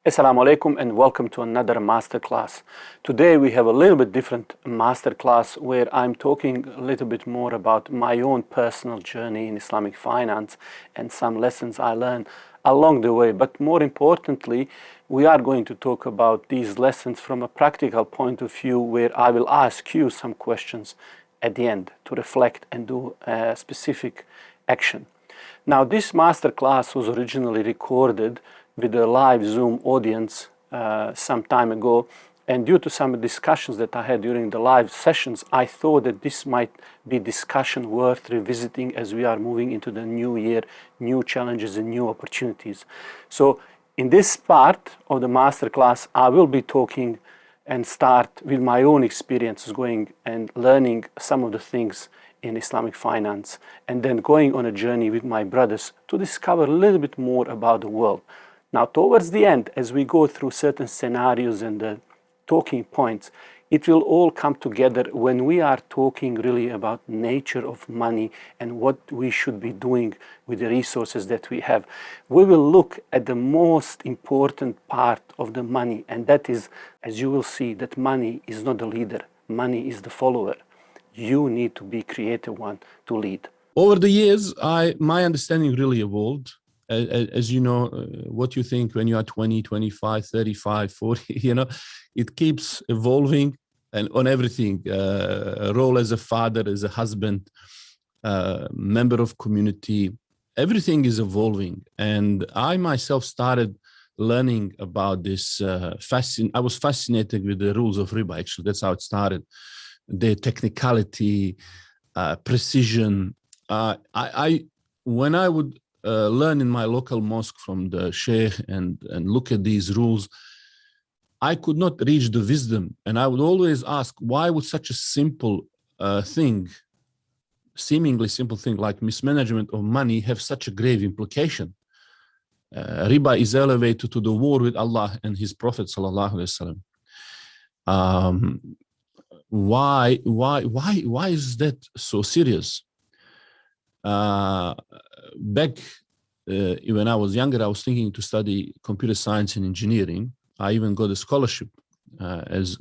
Assalamu alaikum and welcome to another masterclass. Today we have a little bit different masterclass where I'm talking a little bit more about my own personal journey in Islamic finance and some lessons I learned along the way. But more importantly, we are going to talk about these lessons from a practical point of view where I will ask you some questions at the end to reflect and do a specific action. Now, this masterclass was originally recorded with a live Zoom audience some time ago, and due to some discussions that I had during the live sessions, I thought that this might be discussion worth revisiting as we are moving into the new year, new challenges and new opportunities. So in this part of the masterclass, I will be talking and start with my own experiences going and learning some of the things in Islamic finance, and then going on a journey with my brothers to discover a little bit more about the world. Now, towards the end, as we go through certain scenarios and the talking points, it will all come together when we are talking really about nature of money and what we should be doing with the resources that we have. We will look at the most important part of the money, and that is, as you will see, that money is not the leader, money is the follower. You need to be creative one to lead. Over the years, my understanding really evolved. As you know, what you think when you are 20, 25, 35, 40, it keeps evolving and on everything. Role as a father, as a husband, member of community, everything is evolving. And I myself started learning about this. I was fascinated with the rules of riba, actually. That's how it started. The technicality, precision. When I would learn in my local mosque from the sheikh and look at these rules, I could not reach the wisdom. And I would always ask, why would such a simple thing, seemingly simple thing like mismanagement of money have such a grave implication? Riba is elevated to the war with Allah and His Prophet sallallahu alaihi wasallam. Why is that so serious? Back when I was younger, I was thinking to study computer science and engineering. I even got a scholarship. As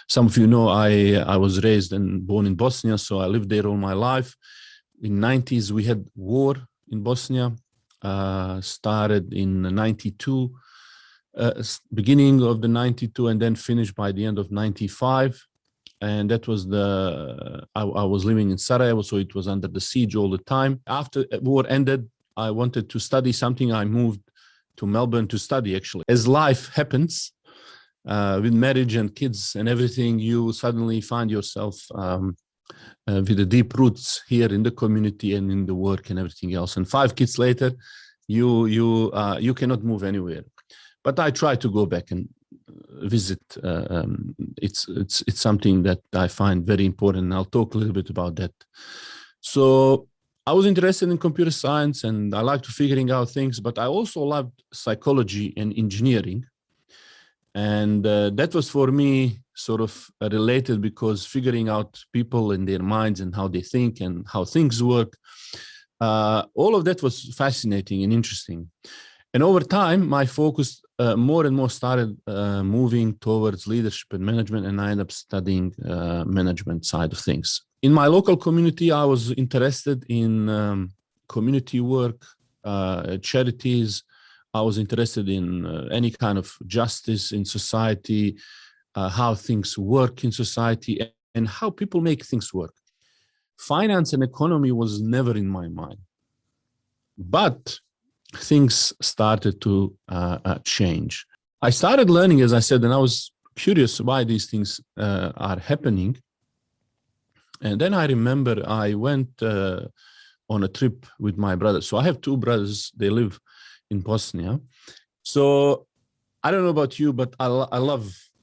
some of you know, I was raised and born in Bosnia, so I lived there all my life. In the 90s, we had war in Bosnia. Started in 92, beginning of the 92, and then finished by the end of 95. And that was I was living in Sarajevo, so it was under the siege all the time. After the war ended, I wanted to study something. I moved to Melbourne to study, actually. As life happens, with marriage and kids and everything, you suddenly find yourself with the deep roots here in the community and in the work and everything else. And 5 kids later, you cannot move anywhere. But I try to go back and visit. It's something that I find very important, and I'll talk a little bit about that. So I was interested in computer science, and I liked figuring out things, but I also loved psychology and engineering. And that was for me sort of related, because figuring out people and their minds and how they think and how things work, all of that was fascinating and interesting. And over time, my focus more and more started moving towards leadership and management, and I ended up studying management side of things. In my local community, I was interested in community work, charities. I was interested in any kind of justice in society, how things work in society, and how people make things work. Finance and economy was never in my mind. But things started to change. I started learning, as I said, and I was curious why these things are happening. And then I remember I went on a trip with my brother. So I have 2 brothers. They live in Bosnia. So I don't know about you, but I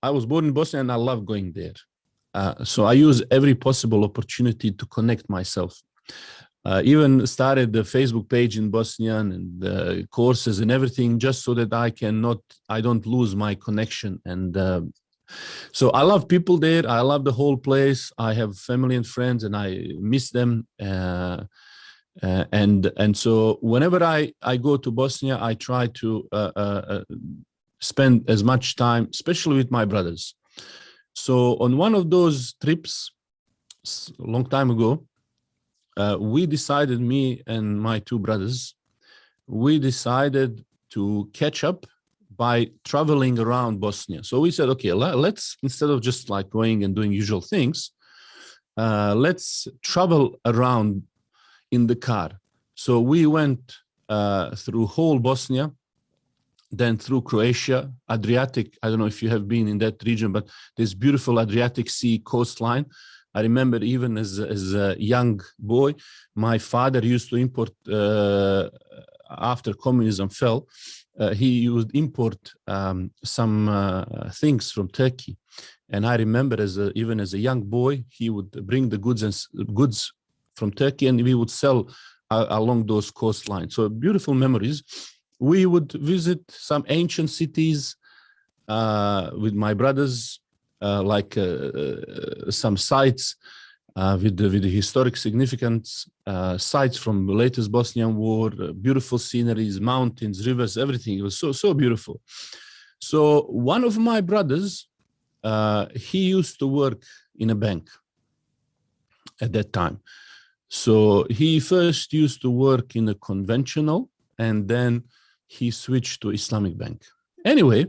was born in Bosnia and I love going there. So I use every possible opportunity to connect myself. Even started the Facebook page in Bosnian and courses and everything, just so that I don't lose my connection. And so I love people there. I love the whole place. I have family and friends, and I miss them. And so whenever I go to Bosnia, I try to spend as much time, especially with my brothers. So on one of those trips, a long time ago, we decided, me and my two brothers, we decided to catch up by traveling around Bosnia. So we said, okay, let's, instead of just like going and doing usual things, let's travel around in the car. So we went through whole Bosnia, then through Croatia, Adriatic. I don't know if you have been in that region, but there's beautiful Adriatic Sea coastline. I remember even as a young boy, my father used to import, after communism fell, he would import some things from Turkey. And I remember even as a young boy, he would bring the goods from Turkey, and we would sell along those coastlines. So beautiful memories. We would visit some ancient cities with my brothers, like some sites with the historic significance, sites from the latest Bosnian War, beautiful sceneries, mountains, rivers, everything. It was so beautiful. So one of my brothers, he used to work in a bank at that time. So he first used to work in a conventional, and then he switched to Islamic bank. Anyway,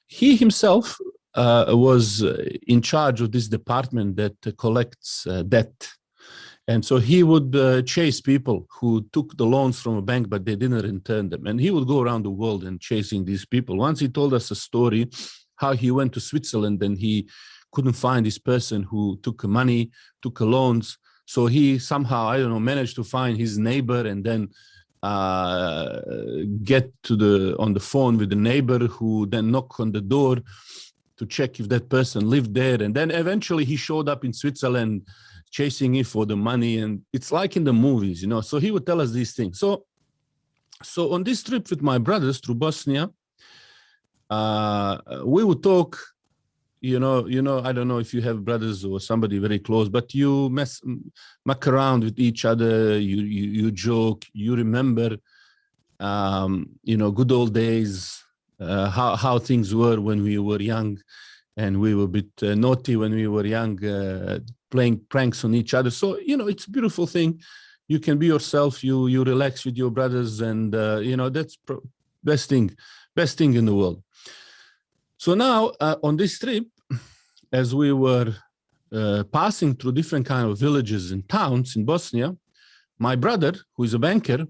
he himself was in charge of this department that collects debt. And so he would chase people who took the loans from a bank, but they didn't return them. And he would go around the world and chasing these people. Once he told us a story, how he went to Switzerland and he couldn't find this person who took money, took loans. So he somehow, I don't know, managed to find his neighbor and then get on the phone with the neighbor, who then knocked on the door to check if that person lived there. And then eventually he showed up in Switzerland chasing it for the money. And it's like in the movies, you know. So he would tell us these things. So on this trip with my brothers through Bosnia, we would talk, you know, I don't know if you have brothers or somebody very close, but you muck around with each other, you joke, you remember, you know, good old days, how things were when we were young, and we were a bit naughty when we were young, playing pranks on each other. So, you know, it's a beautiful thing. You can be yourself, you relax with your brothers, and, you know, that's best thing in the world. So now on this trip, as we were passing through different kind of villages and towns in Bosnia, my brother, who is a banker,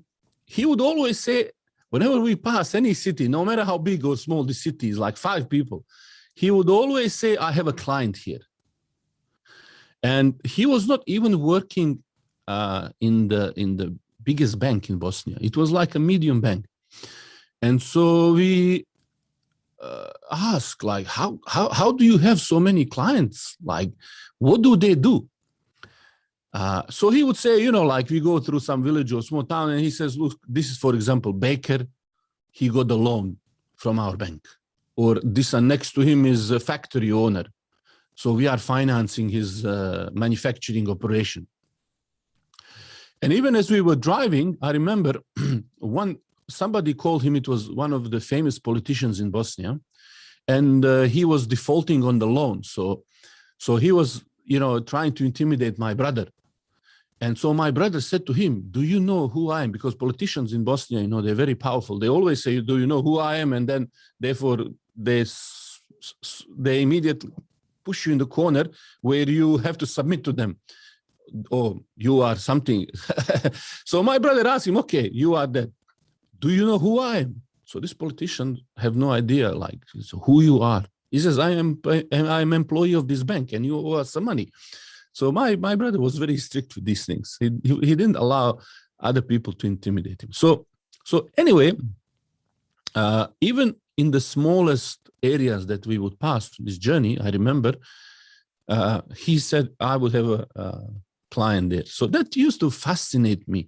he would always say, whenever we pass any city, no matter how big or small the city is, like 5 people, he would always say, I have a client here. And he was not even working in the biggest bank in Bosnia. It was like a medium bank. And so we ask, like, how do you have so many clients? Like, what do they do? So he would say, you know, like, we go through some village or small town, and he says, look, this is, for example, Baker. He got a loan from our bank. Or this one next to him is a factory owner. So we are financing his manufacturing operation. And even as we were driving, I remember somebody called him, it was one of the famous politicians in Bosnia, and he was defaulting on the loan. So he was, you know, trying to intimidate my brother. And so my brother said to him, do you know who I am? Because politicians in Bosnia, you know, they're very powerful. They always say, do you know who I am? And then therefore they immediately push you in the corner where you have to submit to them. Oh, you are something. So my brother asked him, okay, you are that. Do you know who I am? So this politician have no idea, like, so who you are. He says, I'm employee of this bank and you owe us some money. So my brother was very strict with these things. He didn't allow other people to intimidate him. So anyway, even in the smallest areas that we would pass this journey, I remember he said, I would have a client there. So that used to fascinate me.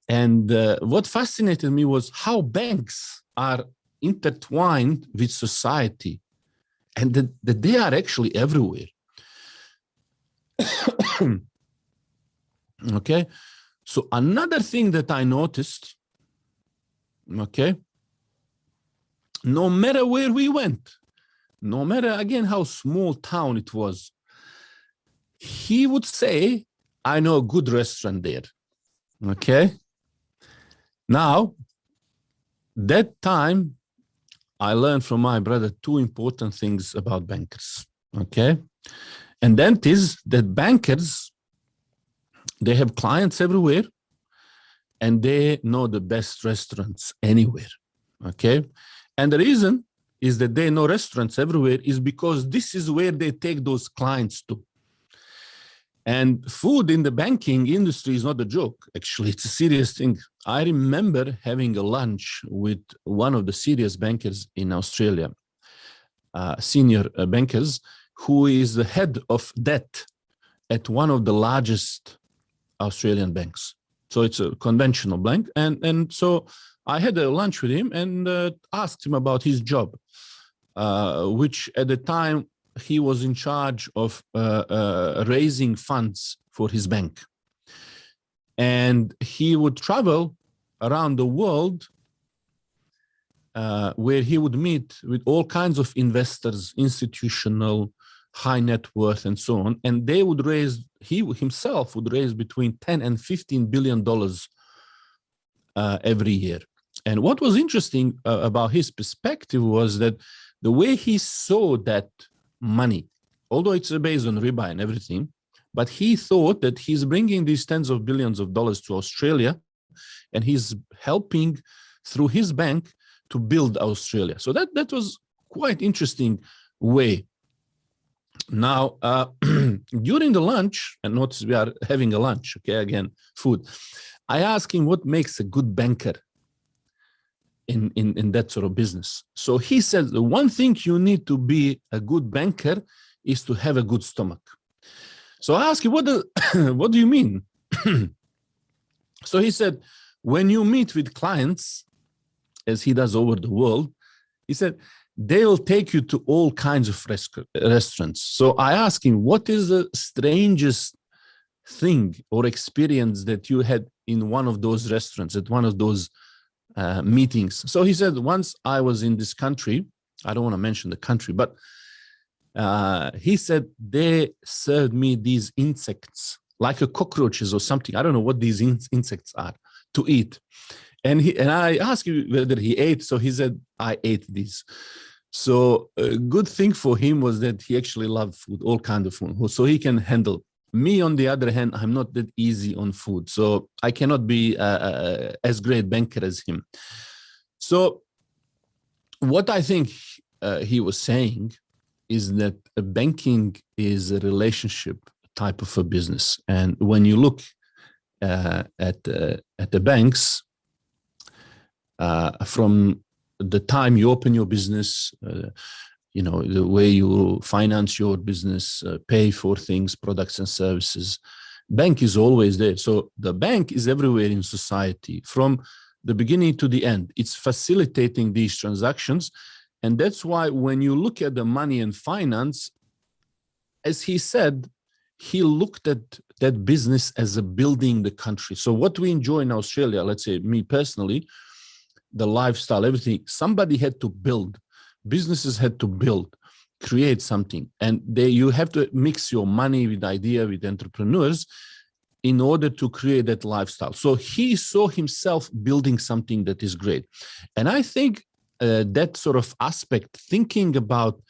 And what fascinated me was how banks are intertwined with society, and that they are actually everywhere. Okay, So another thing that I noticed, okay, no matter where we went, no matter again how small town it was, he would say, I know a good restaurant there. Okay. Now, that time, I learned from my brother two important things about bankers. Okay. And that is that bankers, they have clients everywhere and they know the best restaurants anywhere. Okay. And the reason is that they know restaurants everywhere is because this is where they take those clients to. And food in the banking industry is not a joke. Actually, it's a serious thing. I remember having a lunch with one of the serious bankers in Australia, senior bankers, who is the head of debt at one of the largest Australian banks. So it's a conventional bank. And so I had a lunch with him and asked him about his job, which at the time, he was in charge of raising funds for his bank. And he would travel around the world where he would meet with all kinds of investors, institutional, high net worth, and so on. And they would raise, he himself would raise between 10 and $15 billion every year. And what was interesting about his perspective was that the way he saw that money, although it's based on riba and everything, but he thought that he's bringing these tens of billions of dollars to Australia and he's helping through his bank to build Australia. So that was quite interesting way. Now, during the lunch, and notice we are having a lunch, okay, again, food. I asked him what makes a good banker in that sort of business. So he said, the one thing you need to be a good banker is to have a good stomach. So I asked him, what do you mean? So he said, when you meet with clients, as he does over the world, he said, they will take you to all kinds of restaurants. So I asked him, what is the strangest thing or experience that you had in one of those restaurants, at one of those meetings? So he said, once I was in this country, I don't want to mention the country, but he said they served me these insects, like a cockroaches or something. I don't know what these insects are, to eat. And I asked him whether he ate. So he said, I ate these. So a good thing for him was that he actually loved food, all kinds of food, so he can handle. Me, on the other hand, I'm not that easy on food. So I cannot be as great banker as him. So what I think he was saying is that banking is a relationship type of a business. And when you look at the banks, from the time you open your business, the way you finance your business, pay for things, products and services, bank is always there. So the bank is everywhere in society from the beginning to the end. It's facilitating these transactions. And that's why when you look at the money and finance, as he said, he looked at that business as a building the country. So what we enjoy in Australia, let's say me personally, the lifestyle, everything, somebody had to build. Businesses had to build, create something. And you have to mix your money with idea, with entrepreneurs in order to create that lifestyle. So he saw himself building something that is great. And I think that sort of aspect, thinking about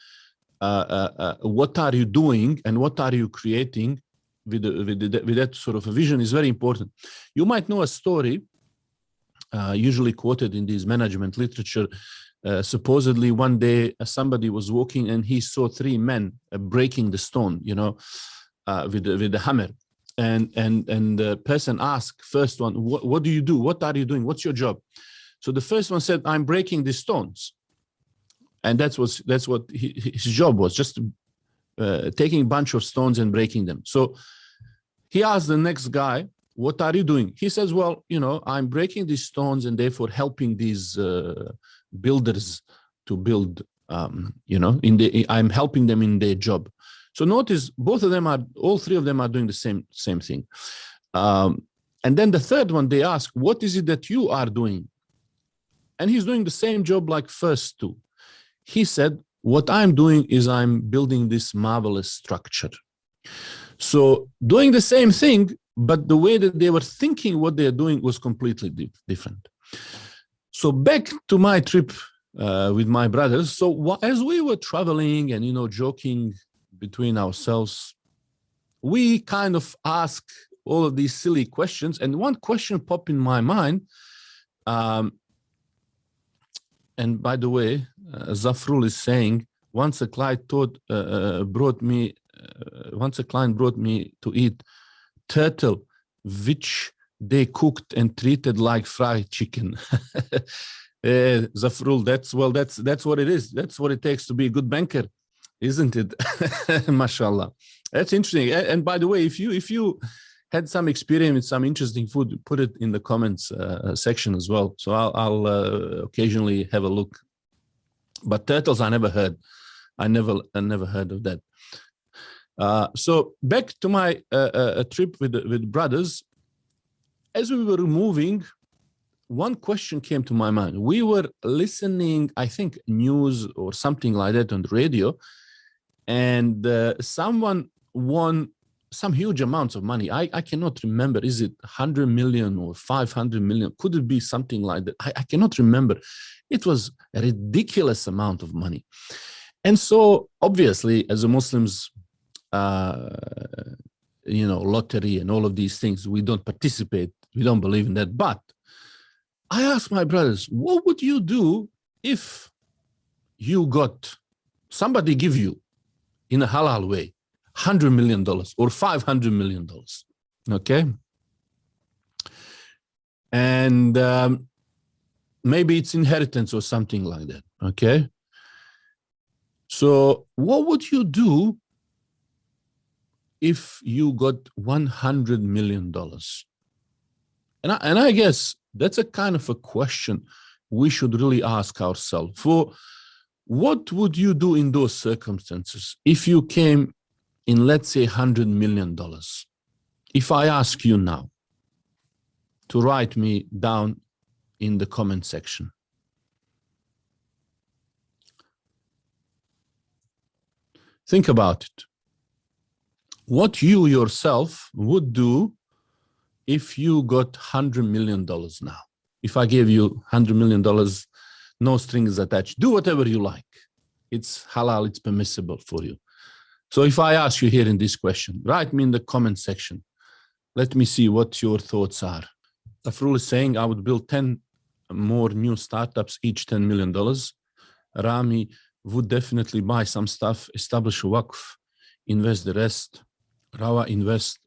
what are you doing and what are you creating with that sort of a vision is very important. You might know a story, usually quoted in this management literature. Supposedly one day somebody was walking and he saw three men breaking the stone, with the hammer. And the person asked first one, what do you do? What are you doing? What's your job? So the first one said, I'm breaking the stones. And that's what his job was, just taking a bunch of stones and breaking them. So he asked the next guy, what are you doing? He says, well, I'm breaking these stones and therefore helping these builders to build, I'm helping them in their job. So notice all three of them are doing the same thing. And then the third one, they ask, what is it that you are doing? And he's doing the same job like first two. He said, what I'm doing is I'm building this marvelous structure. So doing the same thing, but the way that they were thinking what they're doing was completely different. So back to my trip with my brothers. So as we were traveling and, joking between ourselves, we kind of ask all of these silly questions. And one question popped in my mind. And by the way, Zafrul is saying, once a client brought me to eat turtle, which they cooked and treated like fried chicken. Zafrul, that's what it is. That's what it takes to be a good banker, isn't it? Mashallah. That's interesting. And by the way, if you had some experience with some interesting food, put it in the comments section as well. So I'll occasionally have a look. But turtles, I never heard. I never heard of that. So back to my trip with brothers. As we were moving, one question came to my mind. We were listening, I think, news or something like that on the radio, and someone won some huge amounts of money. I cannot remember. Is it 100 million or 500 million? Could it be something like that? I cannot remember. It was a ridiculous amount of money. And so obviously, as a Muslims, lottery and all of these things, we don't participate. We don't believe in that. But I asked my brothers, what would you do if you got somebody give you in a halal way $100 million or $500 million? Okay. And maybe it's inheritance or something like that. Okay. So what would you do if you got $100 million? And I guess that's a kind of a question we should really ask ourselves. For what would you do in those circumstances if you came in, let's say, $100 million? If I ask you now to write me down in the comment section. Think about it. What you yourself would do if you got $100 million now. If I gave you $100 million, no strings attached, do whatever you like. It's halal, it's permissible for you. So if I ask you here in this question, write me in the comment section. Let me see what your thoughts are. Afrul is saying I would build 10 more new startups, each $10 million. Rami would definitely buy some stuff, establish a waqf, invest the rest. Rawa invest.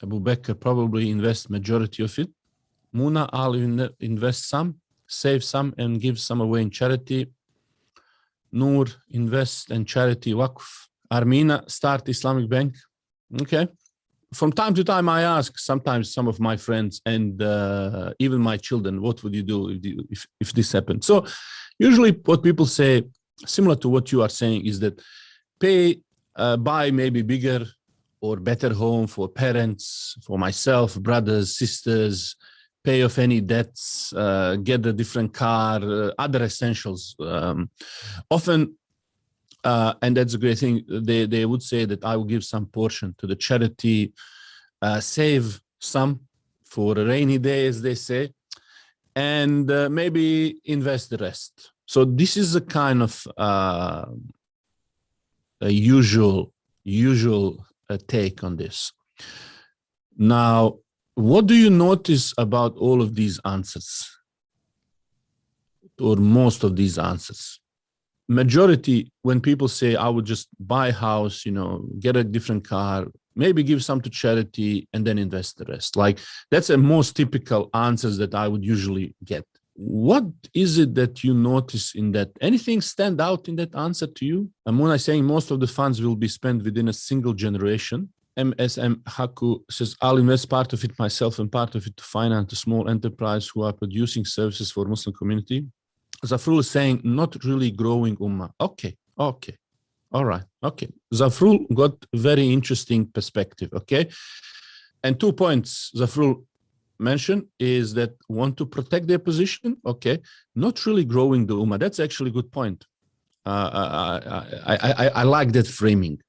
Abu Bakr probably invest majority of it. Muna, I'll invest some, save some, and give some away in charity. Noor, invest in charity waqf. Armina, start Islamic Bank. Okay. From time to time, I ask sometimes some of my friends and even my children, what would you do if this happened? So usually what people say, similar to what you are saying, is that buy maybe bigger or better home for parents, for myself, brothers, sisters, pay off any debts, get a different car, other essentials. Often, and that's a great thing, they would say that I will give some portion to the charity, save some for a rainy day, as they say, and maybe invest the rest. So this is a kind of a usual take on this. Now, what do you notice about all of these answers, or most of these answers? Majority, when people say, I would just buy a house, get a different car, maybe give some to charity, and then invest the rest. Like, that's a most typical answers that I would usually get. What is it that you notice in that? Anything stand out in that answer to you? Amuna is saying most of the funds will be spent within a single generation. MSM Haku says, I'll invest part of it myself and part of it to finance a small enterprise who are producing services for Muslim community. Zafrul is saying, not really growing ummah. Okay. All right. Okay. Zafrul got very interesting perspective. Okay. And 2 points, Zafrul. mention is that want to protect their position. Okay, not really growing the ummah. That's actually a good point. I like that framing.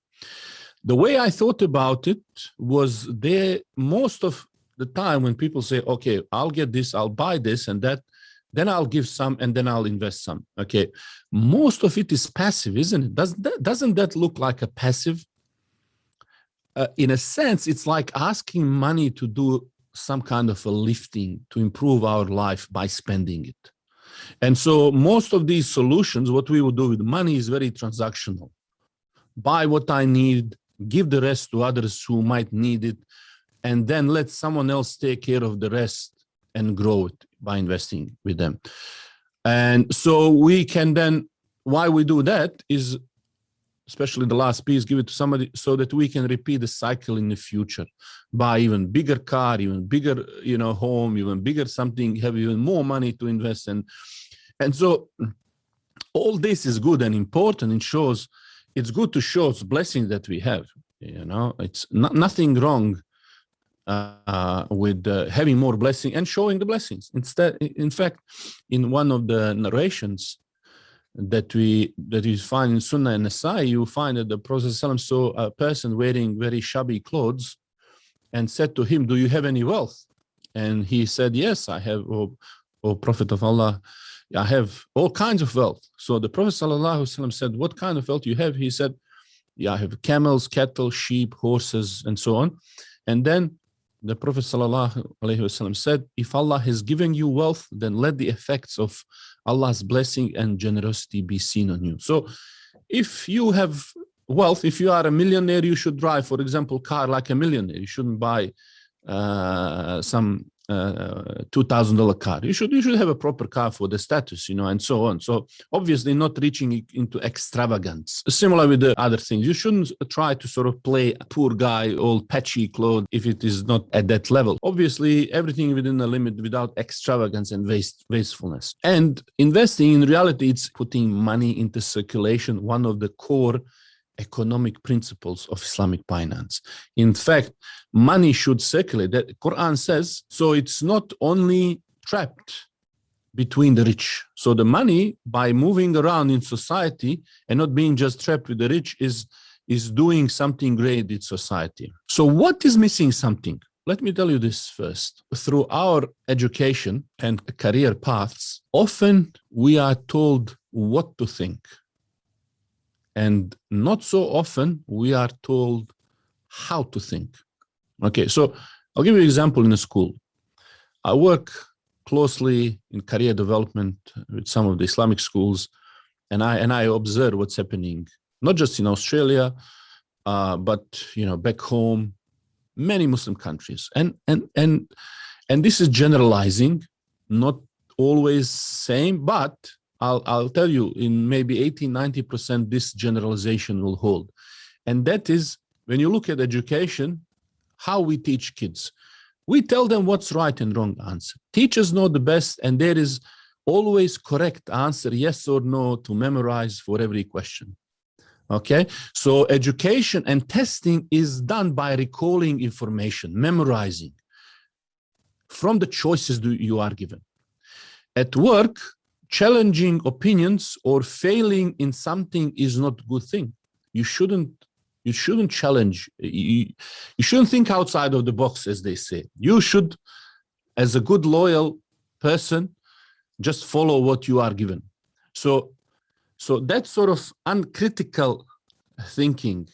The way I thought about it was there most of the time when people say, okay, I'll get this, I'll buy this and that, then I'll give some and then I'll invest some. Okay, most of it is passive, isn't it? Doesn't that look like a passive? In a sense, it's like asking money to do some kind of a lifting to improve our life by spending it. And so most of these solutions, what we would do with money is very transactional. Buy what I need, give the rest to others who might need it, and then let someone else take care of the rest and grow it by investing with them. And so we can then, why we do that is, especially the last piece, give it to somebody so that we can repeat the cycle in the future. Buy even bigger car, even bigger, home, even bigger something, have even more money to invest in. And so all this is good and important. It's good to show us blessings that we have. It's nothing wrong with having more blessing and showing the blessings. Instead, in fact, in one of the narrations that we find in Sunnah and Nasai, you find that the Prophet ﷺ saw a person wearing very shabby clothes and said to him, "Do you have any wealth?" And he said, "Yes, I have, O Prophet of Allah, I have all kinds of wealth." So the Prophet ﷺ said, "What kind of wealth you have?" He said, "Yeah, I have camels, cattle, sheep, horses, and so on." And then the Prophet ﷺ said, "If Allah has given you wealth, then let the effects of Allah's blessing and generosity be seen on you." So if you have wealth, if you are a millionaire, you should drive, for example, car like a millionaire. You shouldn't buy some $2,000 car. You should have a proper car for the status, and so on. So obviously not reaching into extravagance. Similar with the other things. You shouldn't try to sort of play a poor guy, all patchy clothes, if it is not at that level. Obviously, everything within a limit without extravagance and wastefulness. And investing, in reality, it's putting money into circulation, one of the core economic principles of Islamic finance. In fact, money should circulate. That Quran says, so it's not only trapped between the rich. So the money, by moving around in society and not being just trapped with the rich, is doing something great in society. So what is missing something? Let me tell you this first. Through our education and career paths, often we are told what to think. And not so often we are told how to think. Okay, so I'll give you an example in a school. I work closely in career development with some of the Islamic schools, and I observe what's happening, not just in Australia, but back home, many Muslim countries. And this is generalizing, not always same, but I'll tell you, in maybe 80-90%, this generalization will hold. And that is, when you look at education, how we teach kids. We tell them what's right and wrong answer. Teachers know the best, and there is always correct answer, yes or no, to memorize for every question. Okay? So education and testing is done by recalling information, memorizing from the choices you are given. At work, challenging opinions or failing in something is not a good thing. You shouldn't challenge. You shouldn't think outside of the box, as they say. You should, as a good, loyal person, just follow what you are given. So that sort of uncritical thinking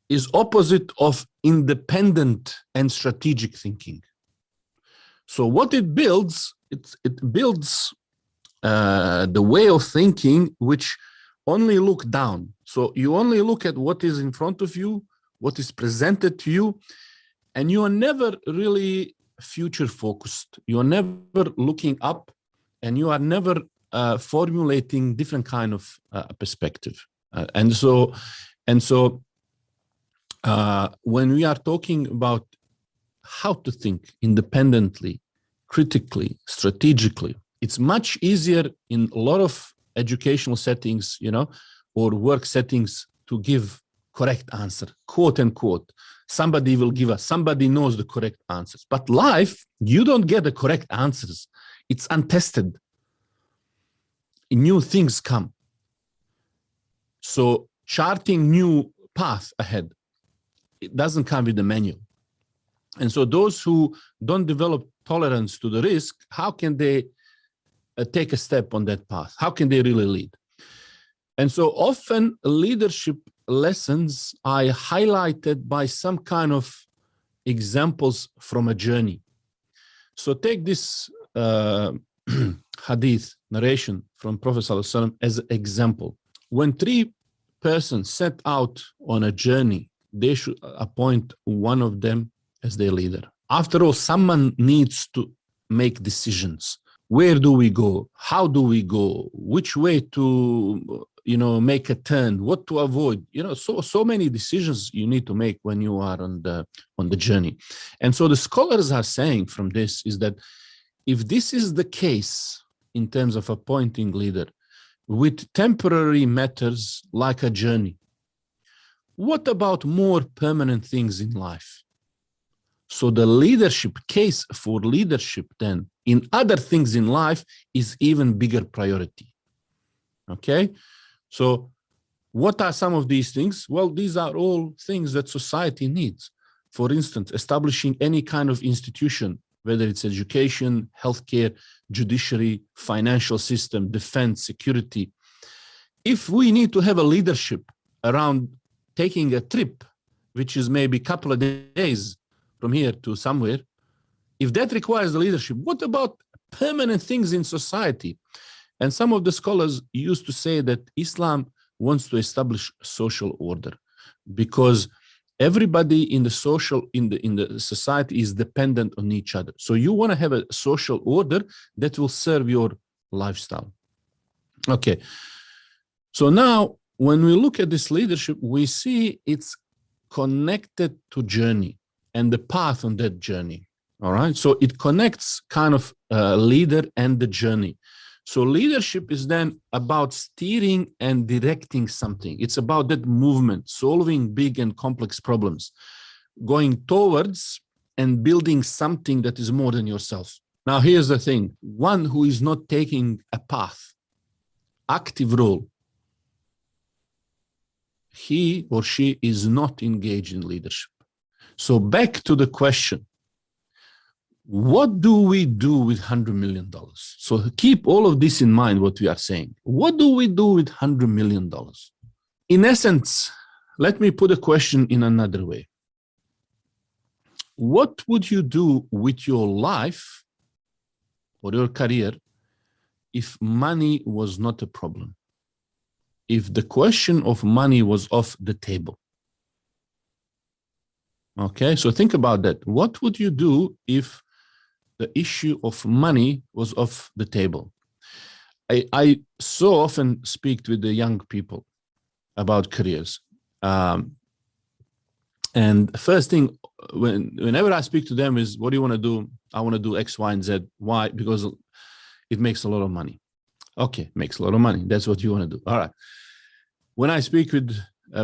is opposite of independent and strategic thinking. So what it builds, it builds the way of thinking which only look down. So you only look at what is in front of you, what is presented to you, and you are never really future focused. You are never looking up, and you are never formulating different kind of perspective. And so when we are talking about how to think independently, critically, strategically, it's much easier in a lot of educational settings, or work settings, to give correct answer, quote unquote. Somebody will give us, somebody knows the correct answers. But life, you don't get the correct answers. It's untested. New things come. So charting new path ahead, it doesn't come with the manual. And so those who don't develop tolerance to the risk, how can they take a step on that path? How can they really lead? And so often leadership lessons are highlighted by some kind of examples from a journey. So take this hadith narration from Prophet ﷺ as an example. When three persons set out on a journey, they should appoint one of them as their leader. After all, someone needs to make decisions. Where do we go? How do we go? Which way to, make a turn? What to avoid? So many decisions you need to make when you are on the journey. And so the scholars are saying from this is that if this is the case in terms of appointing leader with temporary matters like a journey, what about more permanent things in life? So the leadership case for leadership then in other things in life is even bigger priority. Okay. So what are some of these things? Well, these are all things that society needs. For instance, establishing any kind of institution, whether it's education, healthcare, judiciary, financial system, defense, security. If we need to have a leadership around taking a trip, which is maybe a couple of days from here to somewhere, if that requires the leadership, what about permanent things in society? And some of the scholars used to say that Islam wants to establish social order because everybody in the society is dependent on each other. So you want to have a social order that will serve your lifestyle. Okay. So now when we look at this leadership, we see it's connected to journey and the path on that journey. All right. So it connects kind of leader and the journey. So leadership is then about steering and directing something. It's about that movement, solving big and complex problems, going towards and building something that is more than yourself. Now, here's the thing. One who is not taking a path, active role, he or she is not engaged in leadership. So back to the question. What do we do with $100 million? So keep all of this in mind, what we are saying. What do we do with $100 million? In essence, let me put a question in another way. What would you do with your life or your career if money was not a problem? If the question of money was off the table? Okay, so think about that. What would you do if the issue of money was off the table? I so often speak with the young people about careers. And first thing, whenever I speak to them is, what do you want to do? I want to do X, Y, and Z. Why? Because it makes a lot of money. Okay, makes a lot of money. That's what you want to do. All right. When I speak with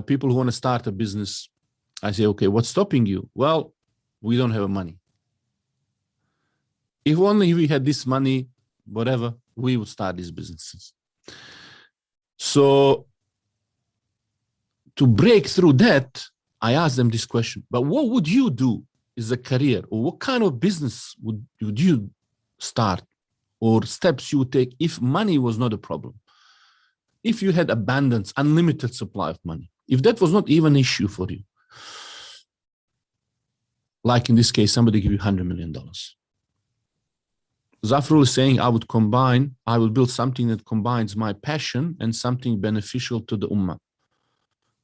people who want to start a business, I say, okay, what's stopping you? Well, we don't have money. If only we had this money, whatever, we would start these businesses. So to break through that, I asked them this question, but what would you do as a career, or what kind of business would you start, or steps you would take if money was not a problem? If you had abundance, unlimited supply of money, if that was not even an issue for you, like in this case, somebody give you $100 million. Zafrul is saying, I would build something that combines my passion and something beneficial to the ummah,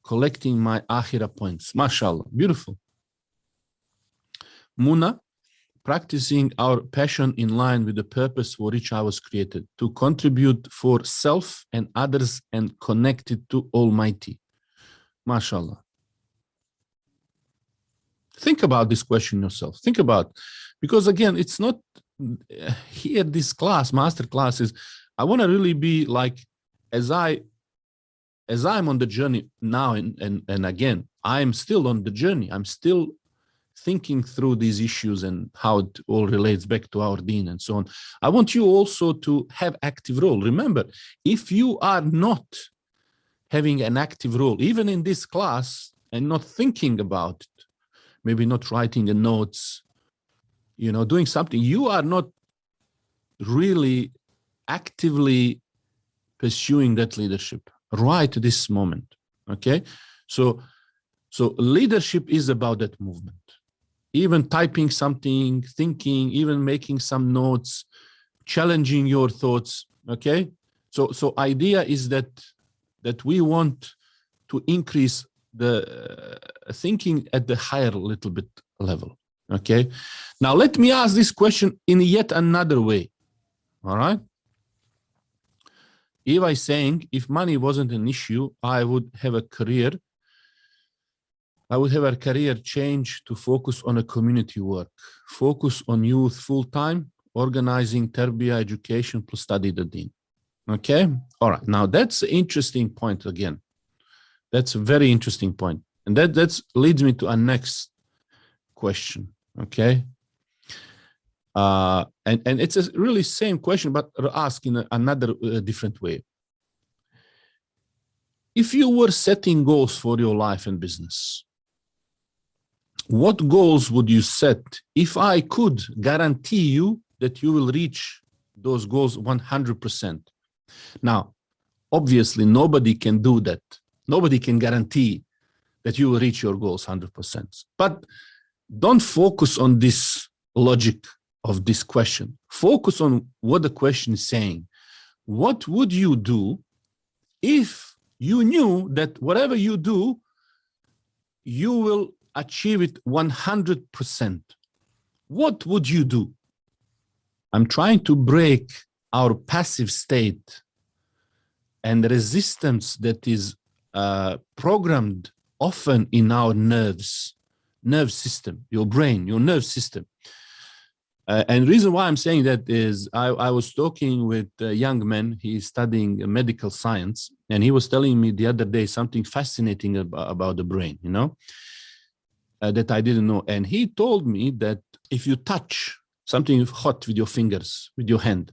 collecting my akhirah points. MashaAllah, beautiful. Muna, practicing our passion in line with the purpose for which I was created, to contribute for self and others and connected to Almighty. MashaAllah. Think about this question yourself. Think about, because again, it's not here, this class, master class is, I want to really be like, as I as I'm on the journey now, and again, I'm still on the journey. I'm still thinking through these issues and how it all relates back to our deen and so on. I want you also to have active role. Remember, if you are not having an active role, even in this class, and not thinking about it, maybe not writing a notes, doing something, you are not really actively pursuing that leadership right this moment. Okay, so leadership is about that movement. Even typing something, thinking, even making some notes, challenging your thoughts. Okay, so idea is that we want to increase the thinking at the higher little bit level. Okay, now let me ask this question in yet another way. All right, Eva is saying, if money wasn't an issue, I would have a career change to focus on a community work, focus on youth full-time, organizing tarbiyah education plus study the deen. Okay, all right, now that's an interesting point again. That's a very interesting point. And that leads me to our next question, okay? And it's a really same question, but asked in another different way. If you were setting goals for your life and business, what goals would you set if I could guarantee you that you will reach those goals 100%? Now, obviously, nobody can do that. Nobody can guarantee that you will reach your goals 100%. But don't focus on this logic of this question. Focus on what the question is saying. What would you do if you knew that whatever you do, you will achieve it 100%? What would you do? I'm trying to break our passive state and the resistance that is programmed often in our nerve system, your brain, your nerve system. And the reason why I'm saying that is I was talking with a young man. He's studying medical science, and he was telling me the other day something fascinating about the brain, that I didn't know. And he told me that if you touch something hot with your fingers, with your hand,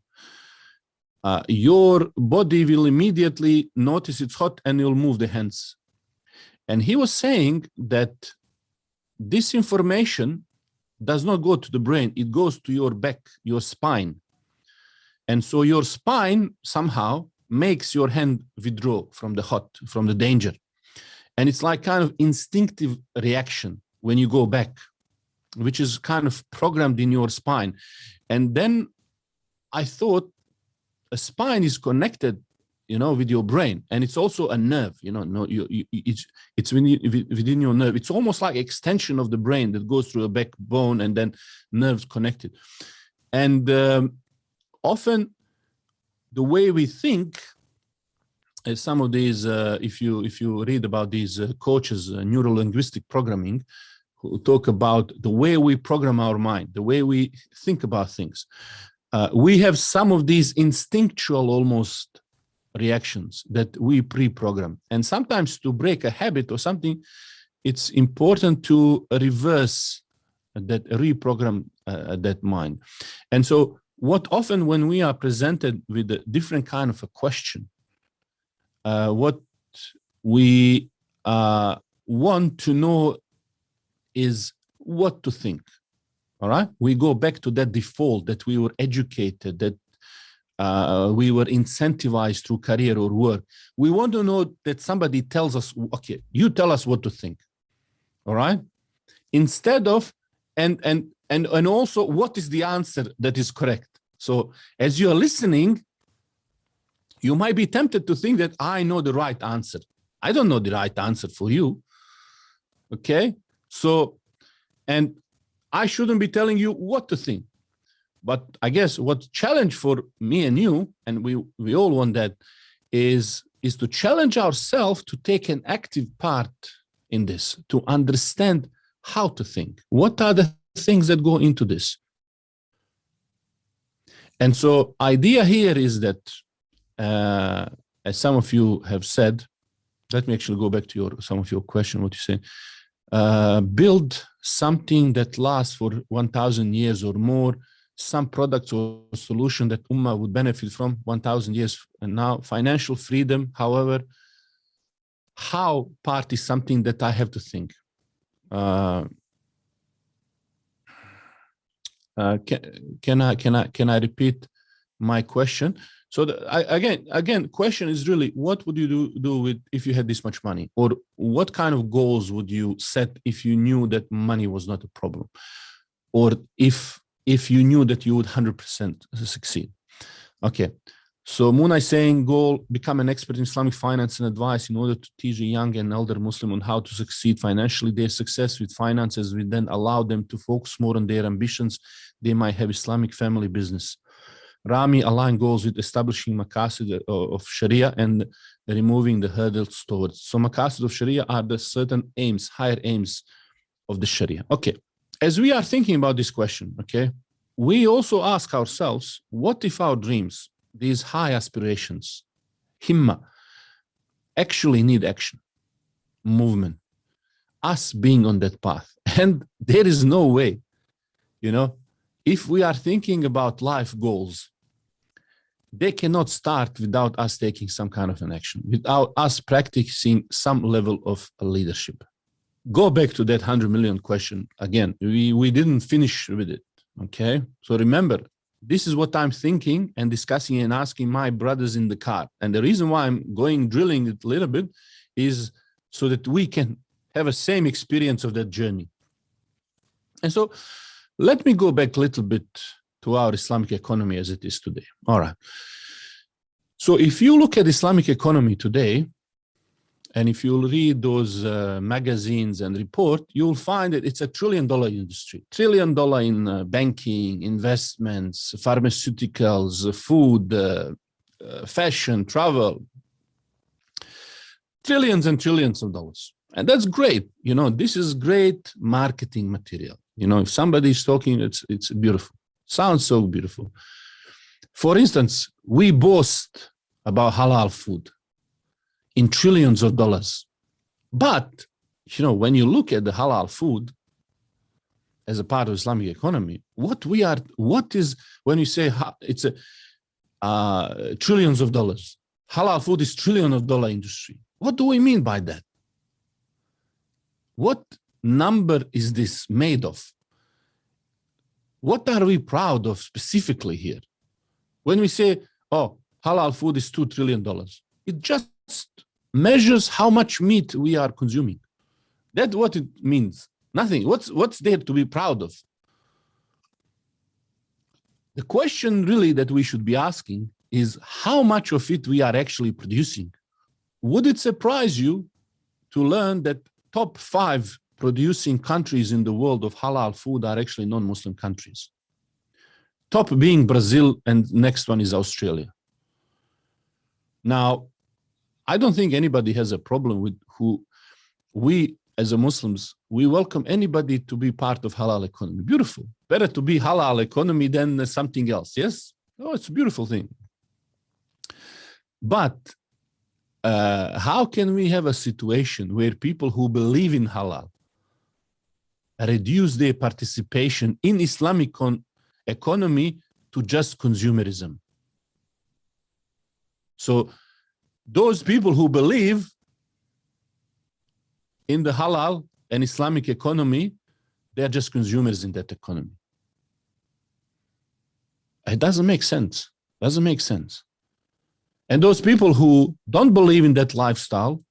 your body will immediately notice it's hot and you'll move the hands. And he was saying that this information does not go to the brain, it goes to your back, your spine. And so your spine somehow makes your hand withdraw from the hot, from the danger. And it's like kind of instinctive reaction when you go back, which is kind of programmed in your spine. And then I thought a spine is connected, with your brain, and it's also a nerve. It's within your nerve. It's almost like extension of the brain that goes through a backbone and then nerves connected. And often, the way we think, some of these, if you read about these coaches, neuro-linguistic programming, who talk about the way we program our mind, the way we think about things. We have some of these instinctual almost reactions that we pre-program. And sometimes to break a habit or something, it's important to reverse that, reprogram that mind. And so what often when we are presented with a different kind of a question, what we want to know is what to think. All right, we go back to that default that we were educated, that we were incentivized through career or work. We want to know that somebody tells us, okay, you tell us what to think. All right, instead of and also what is the answer that is correct. So as you are listening, you might be tempted to think that I know the right answer. I don't know the right answer for you. Okay, so and I shouldn't be telling you what to think. But I guess what challenge for me and you, and we all want that, is to challenge ourselves to take an active part in this, to understand how to think. What are the things that go into this? And so idea here is that, as some of you have said, let me actually go back to some of your question, what you say. Build something that lasts for 1,000 years or more, some products or solution that Ummah would benefit from 1,000 years. And now financial freedom, however, how part is something that I have to think. Can I repeat my question? So again, question is really, what would you do with if you had this much money, or what kind of goals would you set if you knew that money was not a problem, or if you knew that you would 100% succeed? Okay. So Muna is saying goal, become an expert in Islamic finance and advice in order to teach a young and elder Muslim on how to succeed financially. Their success with finances will then allow them to focus more on their ambitions. They might have Islamic family business. Rami align goals with establishing maqasid of Sharia and removing the hurdles towards. So maqasid of Sharia are the certain aims, higher aims of the Sharia. Okay. As we are thinking about this question, okay, we also ask ourselves, what if our dreams, these high aspirations, himma, actually need action, movement, us being on that path? And there is no way, if we are thinking about life goals, they cannot start without us taking some kind of an action, without us practicing some level of leadership. Go back to that 100 million question again. We didn't finish with it, okay? So remember, this is what I'm thinking and discussing and asking my brothers in the car. And the reason why I'm drilling it a little bit is so that we can have a same experience of that journey. And so let me go back a little bit to our Islamic economy as it is today. All right. So if you look at Islamic economy today, and if you read those magazines and report, you'll find that it's $1 trillion industry, $1 trillion in banking, investments, pharmaceuticals, food, fashion, travel, trillions and trillions of dollars. And that's great. This is great marketing material. If somebody is talking, it's beautiful. Sounds so beautiful. For instance, we boast about halal food in trillions of dollars. But, when you look at the halal food as a part of Islamic economy, what is, when you say it's a trillions of dollars, halal food is $1 trillion industry. What do we mean by that? What number is this made of? What are we proud of specifically here? When we say, oh, halal food is $2 trillion, it just measures how much meat we are consuming. That's what it means. Nothing. What's there to be proud of? The question really that we should be asking is how much of it we are actually producing. Would it surprise you to learn that top 5 producing countries in the world of halal food are actually non-Muslim countries? Top being Brazil, and next one is Australia. Now, I don't think anybody has a problem with who we as a Muslims, we welcome anybody to be part of halal economy. Beautiful. Better to be halal economy than something else. Yes? Oh, it's a beautiful thing. But how can we have a situation where people who believe in halal reduce their participation in Islamic economy to just consumerism? So those people who believe in the halal and Islamic economy, they're just consumers in that economy. It doesn't make sense. Doesn't make sense. And those people who don't believe in that lifestyle,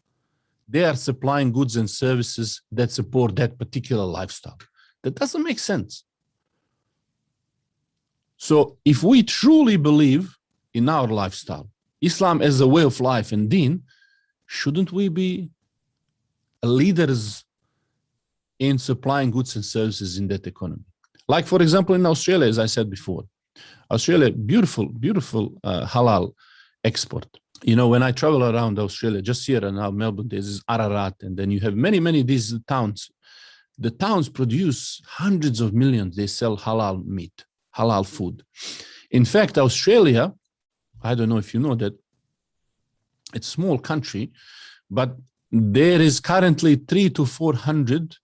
they are supplying goods and services that support that particular lifestyle. That doesn't make sense. So if we truly believe in our lifestyle, Islam as a way of life and deen, shouldn't we be leaders in supplying goods and services in that economy? Like, for example, in Australia, as I said before, Australia, beautiful, beautiful halal export. When I travel around Australia, just here in Melbourne, there's Ararat, and then you have many, many these towns. The towns produce hundreds of millions. They sell halal meat, halal food. In fact, Australia, I don't know if you know that, it's a small country, but there is currently 300 to 400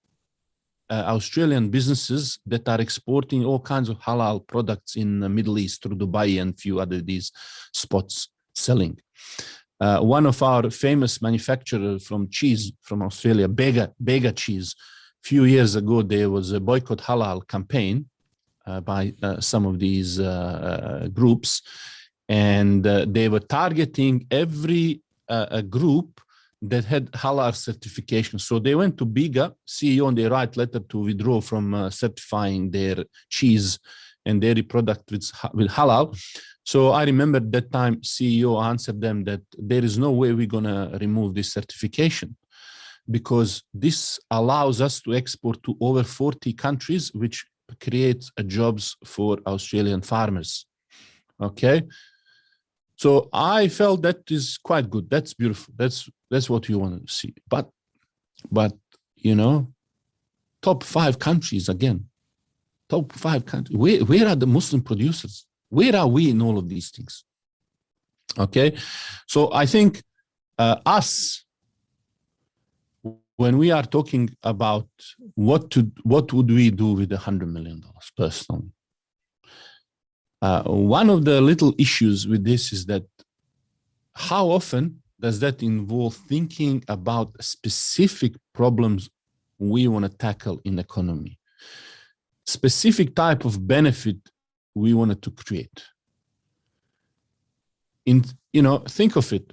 Australian businesses that are exporting all kinds of halal products in the Middle East through Dubai and few other these spots selling. One of our famous manufacturers from cheese from Australia, Bega Cheese, few years ago, there was a boycott halal campaign by some of these groups, and they were targeting every group that had halal certification. So they went to Bega CEO and they write letter to withdraw from certifying their cheese and dairy product with halal. So I remember that time CEO answered them that there is no way we're going to remove this certification, because this allows us to export to over 40 countries, which creates jobs for Australian farmers. Okay. So I felt that is quite good. That's beautiful. That's what you want to see. But you know, top 5 countries again. Top 5 countries. Where are the Muslim producers? Where are we in all of these things? Okay. So I think us, when we are talking about what would we do with $100 million personally? One of the little issues with this is that how often does that involve thinking about specific problems we want to tackle in economy, specific type of benefit we wanted to create? Think of it.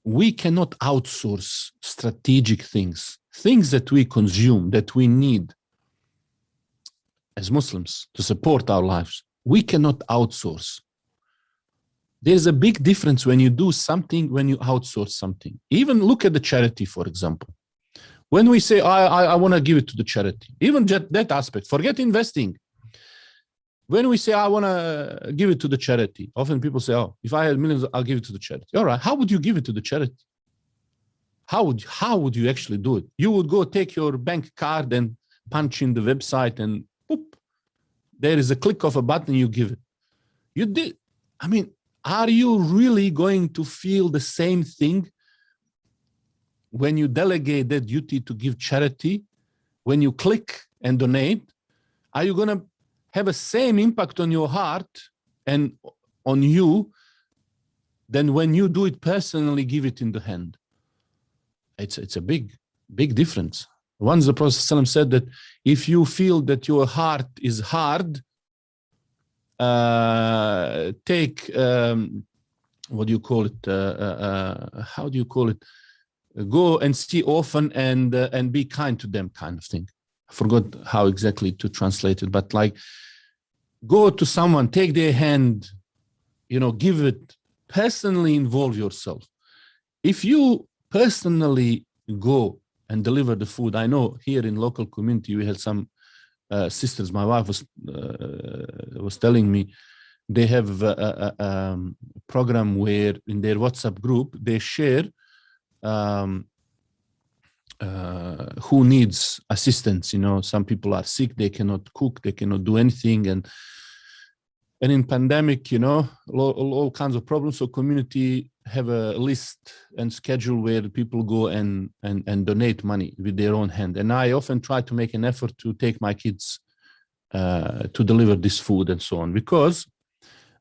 We cannot outsource strategic things that we consume, that we need as Muslims to support our lives. We cannot outsource. There's a big difference when you do something, when you outsource something. Even look at the charity, for example. When we say, I want to give it to the charity, even that aspect, forget investing. When we say, I want to give it to the charity, often people say, oh, if I had millions, I'll give it to the charity. All right, how would you give it to the charity? How would you actually do it? You would go take your bank card and punch in the website and boop, there is a click of a button, you give it. You did. I mean, are you really going to feel the same thing when you delegate that duty to give charity? When you click and donate, are you going to have a same impact on your heart and on you than when you do it personally, give it in the hand? It's a big difference. Once the Prophet ﷺ said that if you feel that your heart is hard, take, what do you call it? How do you call it? Go and see orphan and be kind to them, kind of thing. I forgot how exactly to translate it, but like, go to someone, take their hand, give it, personally involve yourself. If you personally go and deliver the food, I know here in local community, we had some sisters, my wife was telling me, they have a program where in their WhatsApp group, they share who needs assistance. Some people are sick, they cannot cook, they cannot do anything. And in pandemic, all kinds of problems. So community have a list and schedule where people go and donate money with their own hand. And I often try to make an effort to take my kids to deliver this food and so on, because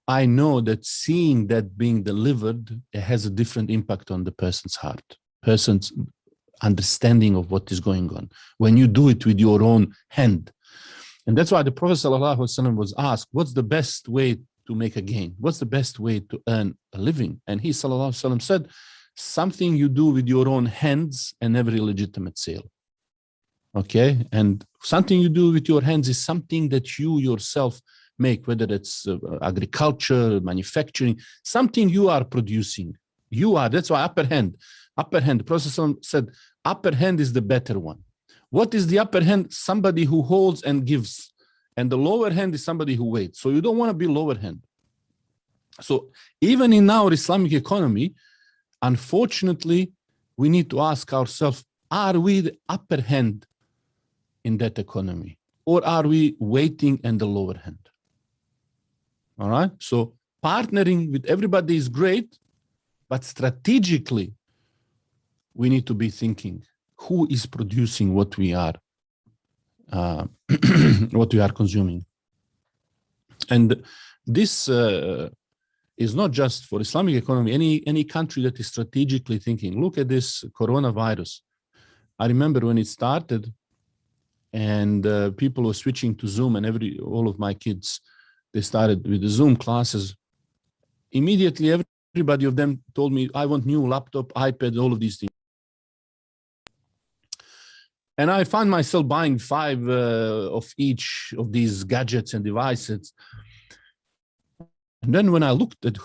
I know that seeing that being delivered, it has a different impact on the person's heart, person's understanding of what is going on when you do it with your own hand. And that's why the Prophet ﷺ was asked, what's the best way to make a gain? What's the best way to earn a living? And he ﷺ said, something you do with your own hands and every legitimate sale. Okay. And something you do with your hands is something that you yourself make, whether it's agriculture, manufacturing, something you are producing. That's why upper hand, the Prophet ﷺ said, upper hand is the better one. What is the upper hand? Somebody who holds and gives. And the lower hand is somebody who waits. So you don't want to be lower hand. So even in our Islamic economy, unfortunately, we need to ask ourselves, are we the upper hand in that economy? Or are we waiting and the lower hand? All right. So partnering with everybody is great, but strategically, we need to be thinking, who is producing what we are what we are consuming? And this is not just for Islamic economy, any country that is strategically thinking. Look at this coronavirus. I remember when it started and people were switching to Zoom, and all of my kids, they started with the Zoom classes. Immediately, everybody of them told me, I want new laptop, iPad, all of these things. And I found myself buying 5 of each of these gadgets and devices. And then when I looked at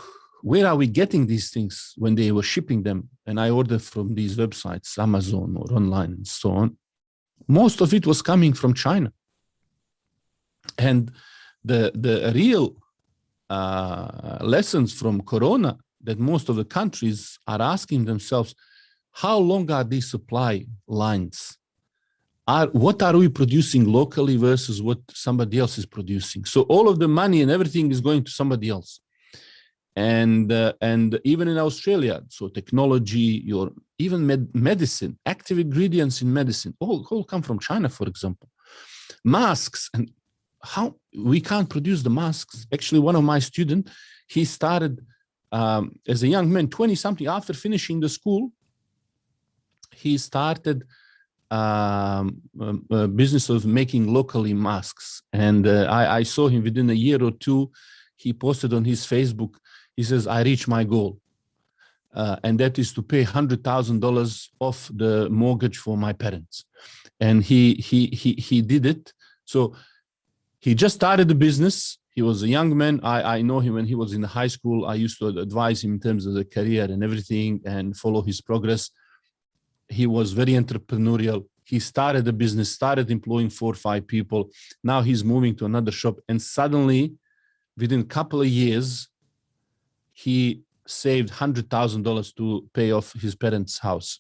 where are we getting these things when they were shipping them, and I ordered from these websites, Amazon or online and so on, most of it was coming from China. And the real lessons from Corona that most of the countries are asking themselves, how long are these supply lines? What are we producing locally versus what somebody else is producing? So all of the money and everything is going to somebody else. And even in Australia, so technology, even medicine, active ingredients in medicine, all come from China, for example. Masks, and how we can't produce the masks. Actually, one of my students, he started as a young man, 20-something, after finishing the school, he started a business of making locally masks. And I saw him within a year or two. He posted on his Facebook, he says, I reached my goal. And that is to pay $100,000 off the mortgage for my parents. And he did it. So he just started the business. He was a young man. I know him when he was in high school. I used to advise him in terms of the career and everything and follow his progress. He was very entrepreneurial. He started a business, started employing 4 or 5 people. Now he's moving to another shop. And suddenly, within a couple of years, he saved $100,000 to pay off his parents' house.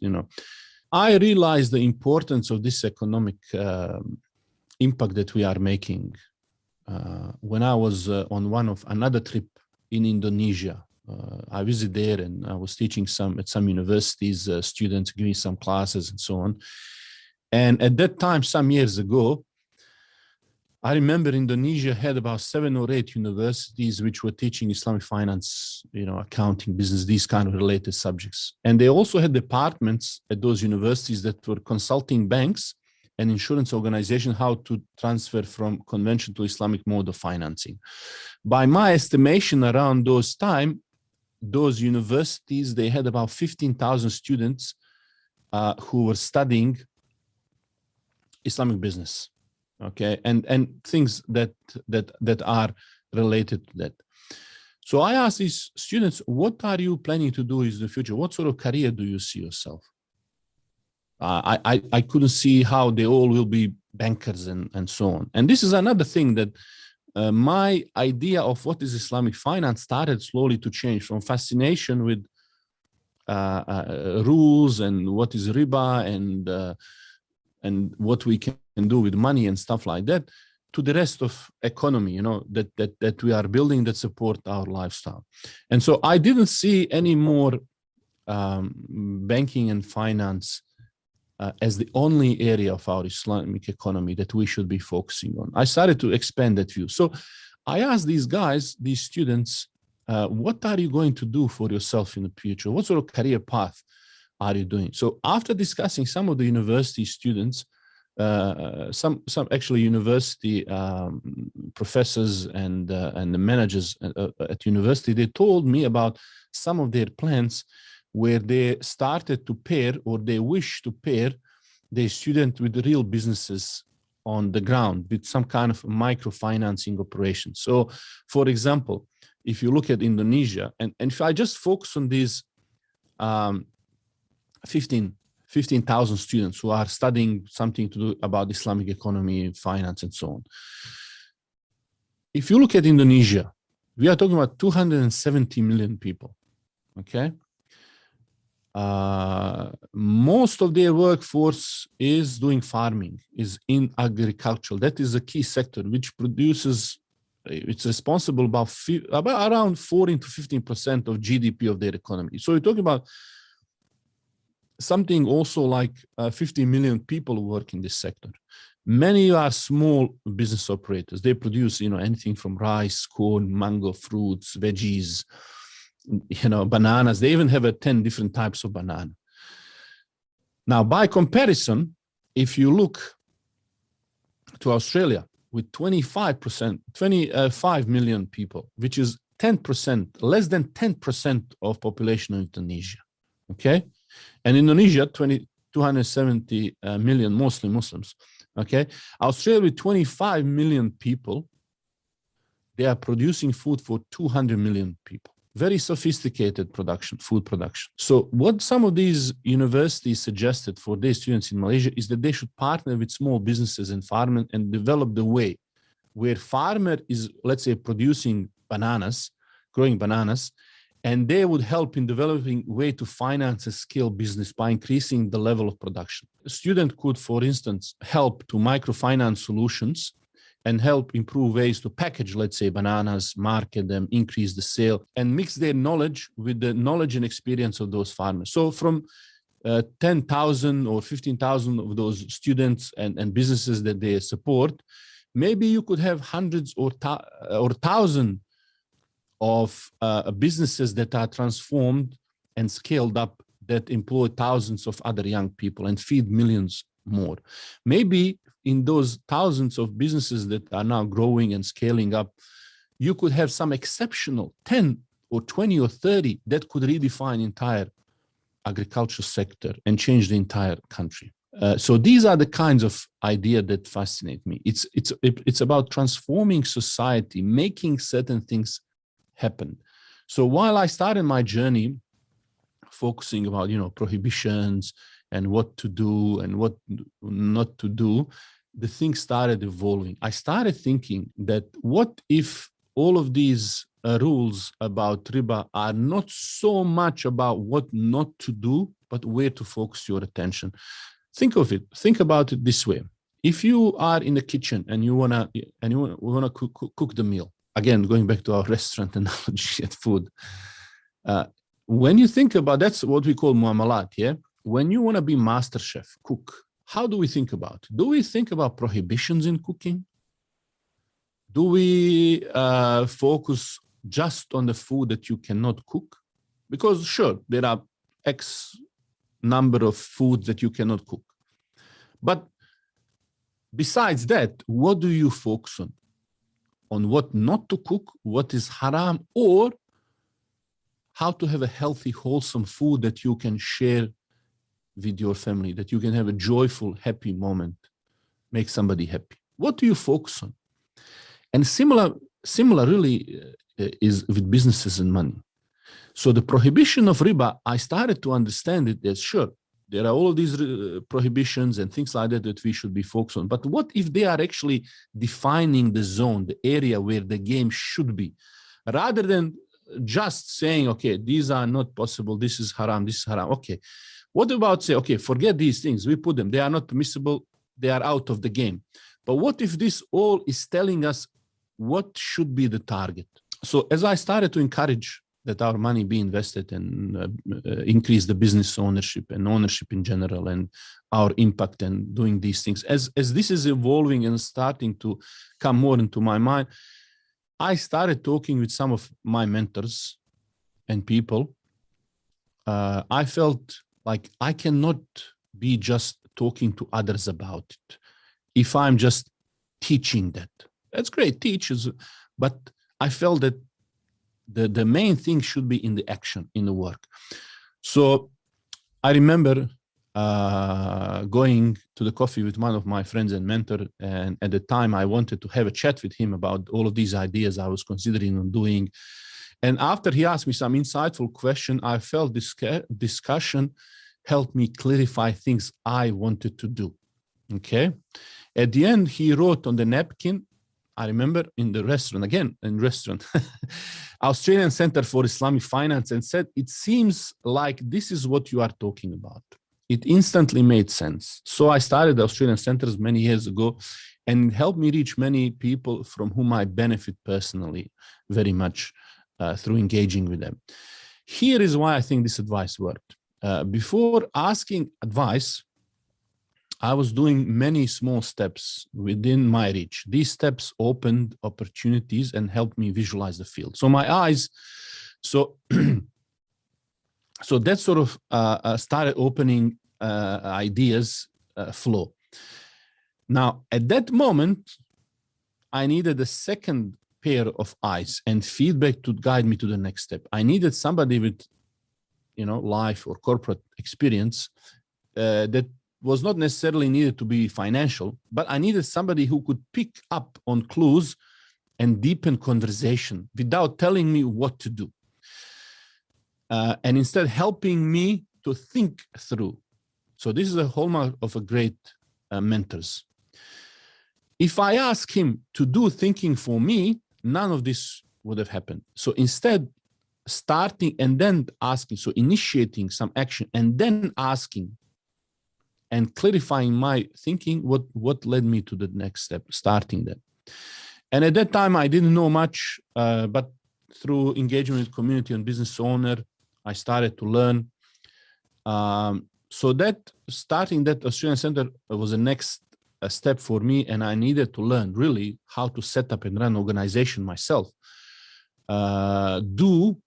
I realized the importance of this economic impact that we are making. When I was on another trip in Indonesia, I visited there and I was teaching at some universities, students, giving some classes and so on. And at that time, some years ago, I remember Indonesia had about 7 or 8 universities which were teaching Islamic finance, accounting, business, these kind of related subjects. And they also had departments at those universities that were consulting banks and insurance organizations how to transfer from conventional to Islamic mode of financing. By my estimation, around those time, those universities, they had about 15,000 students who were studying Islamic business, okay, and things that are related to that. So I asked these students, what are you planning to do in the future? What sort of career do you see yourself? I couldn't see how they all will be bankers and so on. And this is another thing that my idea of what is Islamic finance started slowly to change from fascination with rules and what is riba and what we can do with money and stuff like that, to the rest of economy, that we are building that support our lifestyle. And so I didn't see any more banking and finance as the only area of our Islamic economy that we should be focusing on. I started to expand that view. So I asked these guys, these students, what are you going to do for yourself in the future? What sort of career path are you doing? So after discussing some of the university students, some actually university professors and the managers at university, they told me about some of their plans where they started to pair, or they wish to pair, their student with real businesses on the ground with some kind of microfinancing operation. So, for example, if you look at Indonesia, and if I just focus on these 15,000 students who are studying something to do about Islamic economy, finance, and so on. If you look at Indonesia, we are talking about 270 million people, okay? Most of their workforce is doing farming, is in agriculture. That is a key sector which produces, it's responsible about around 14 to 15% of GDP of their economy. So you're talking about something also like 50 million people who work in this sector. Many are small business operators. They produce, anything from rice, corn, mango, fruits, veggies, bananas. They even have 10 different types of banana. Now, by comparison, if you look to Australia with 25 million people, which is 10%, less than 10% of population of Indonesia, okay? And Indonesia, 270 million mostly Muslims, okay? Australia with 25 million people, they are producing food for 200 million people. Very sophisticated food production. So what some of these universities suggested for their students in Malaysia is that they should partner with small businesses and farmers and develop the way where farmer is, let's say, producing bananas, growing bananas, and they would help in developing way to finance a scale business by increasing the level of production. A student could, for instance, help to microfinance solutions and help improve ways to package, let's say, bananas, market them, increase the sale, and mix their knowledge with the knowledge and experience of those farmers. So from 10,000 or 15,000 of those students and businesses that they support, maybe you could have hundreds or thousands of businesses that are transformed and scaled up that employ thousands of other young people and feed millions more. Maybe in those thousands of businesses that are now growing and scaling up, you could have some exceptional 10 or 20 or 30 that could redefine entire agriculture sector and change the entire country. So these are the kinds of ideas that fascinate me. It's about transforming society, making certain things happen. So while I started my journey focusing about, prohibitions and what to do and what not to do, the thing started evolving. I started thinking that what if all of these rules about riba are not so much about what not to do, but where to focus your attention. Think of it. Think about it this way. If you are in the kitchen and you wanna cook the meal, again, going back to our restaurant analogy at food, when you think about, that's what we call muamalat, yeah? When you want to be master chef, cook, how do we think about? Do we think about prohibitions in cooking? Do we focus just on the food that you cannot cook? Because sure, there are X number of foods that you cannot cook. But besides that, what do you focus on? On what not to cook, what is haram, or how to have a healthy, wholesome food that you can share with your family, that you can have a joyful, happy moment, make somebody happy. What do you focus on? And similar really is with businesses and money. So the prohibition of riba, I started to understand it as sure, there are all of these prohibitions and things like that we should be focused on. But what if they are actually defining the zone, the area where the game should be, rather than just saying, okay, these are not possible, this is haram, this is haram. Okay, what about say, okay, forget these things, we put them, they are not permissible, they are out of the game. But what if this all is telling us what should be the target? So as I started to encourage that our money be invested and increase the business ownership and ownership in general and our impact and doing these things, as this is evolving and starting to come more into my mind, I started talking with some of my mentors and people. I felt like I cannot be just talking to others about it. If I'm just teaching that, that's great, teachers, but I felt that the main thing should be in the action, in the work. So I remember going to the coffee with one of my friends and mentor, and at the time I wanted to have a chat with him about all of these ideas I was considering on doing. And after he asked me some insightful question, I felt this discussion helped me clarify things I wanted to do. Okay. At the end, he wrote on the napkin, I remember in the restaurant, Australian Center for Islamic Finance, and said, it seems like this is what you are talking about. It instantly made sense. So I started the Australian Centers many years ago, and it helped me reach many people from whom I benefit personally very much through engaging with them. Here is why I think this advice worked. Before asking advice, I was doing many small steps within my reach. These steps opened opportunities and helped me visualize the field. So my eyes, so that sort of started opening ideas flow. Now, at that moment, I needed a second pair of eyes and feedback to guide me to the next step. I needed somebody with, life or corporate experience that was not necessarily needed to be financial, but I needed somebody who could pick up on clues and deepen conversation without telling me what to do. And instead helping me to think through. So this is a hallmark of a great mentors. If I ask him to do thinking for me, none of this would have happened. So instead, starting and then asking, so initiating some action and then asking and clarifying my thinking, what led me to the next step, starting that. And at that time, I didn't know much, but through engagement with community and business owner, I started to learn. So that starting that Australian Center was the next step for me, and I needed to learn really how to set up and run organization myself. Do